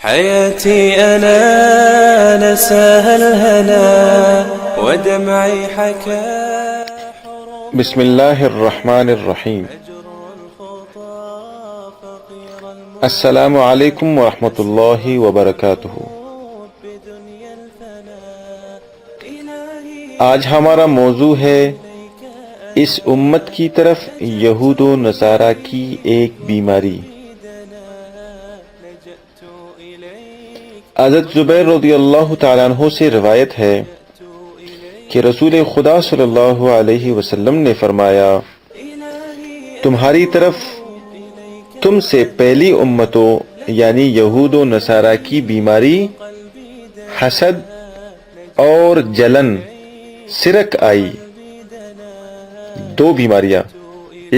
حياتي أنا نساها الهنا ودمعي حكى. بسم اللہ الرحمن الرحیم. السلام علیکم ورحمۃ اللہ وبرکاتہ. آج ہمارا موضوع ہے اس امت کی طرف یہود و نصارہ کی ایک بیماری. حضرت زبیر رضی اللہ تعالیٰ عنہ سے روایت ہے کہ رسول خدا صلی اللہ علیہ وسلم نے فرمایا، تمہاری طرف تم سے پہلی امتوں یعنی یہود و نصارہ کی بیماری حسد اور جلن سرک آئی. دو بیماریاں،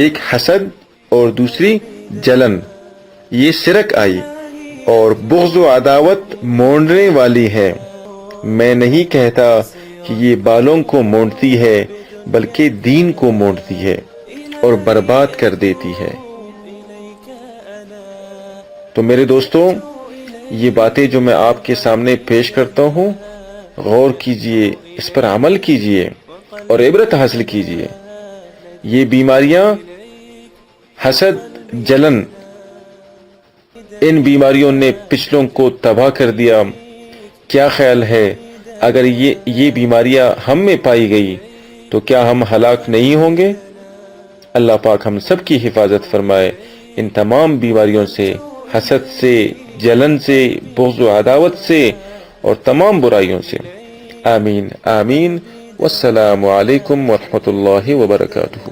ایک حسد اور دوسری جلن، یہ سرک آئی اور بغض و عداوت مونڈنے والی ہے. میں نہیں کہتا کہ یہ بالوں کو مونڈتی ہے بلکہ دین کو مونڈتی ہے اور برباد کر دیتی ہے. تو میرے دوستوں، یہ باتیں جو میں آپ کے سامنے پیش کرتا ہوں، غور کیجئے، اس پر عمل کیجئے اور عبرت حاصل کیجئے. یہ بیماریاں حسد، جلن، ان بیماریوں نے پچھلوں کو تباہ کر دیا. کیا خیال ہے اگر یہ بیماریاں ہم میں پائی گئی تو کیا ہم ہلاک نہیں ہوں گے؟ اللہ پاک ہم سب کی حفاظت فرمائے ان تمام بیماریوں سے، حسد سے، جلن سے، بغض و عداوت سے اور تمام برائیوں سے. آمین آمین. والسلام علیکم ورحمۃ اللہ وبرکاتہ.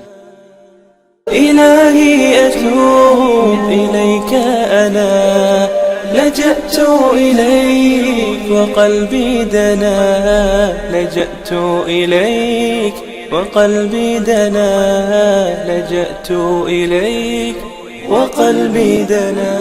إلهي أتوب إليك أنا لجأت إليك وقلبي دنا. لجأت إليك وقلبي دنا. لجأت إليك وقلبي دنا.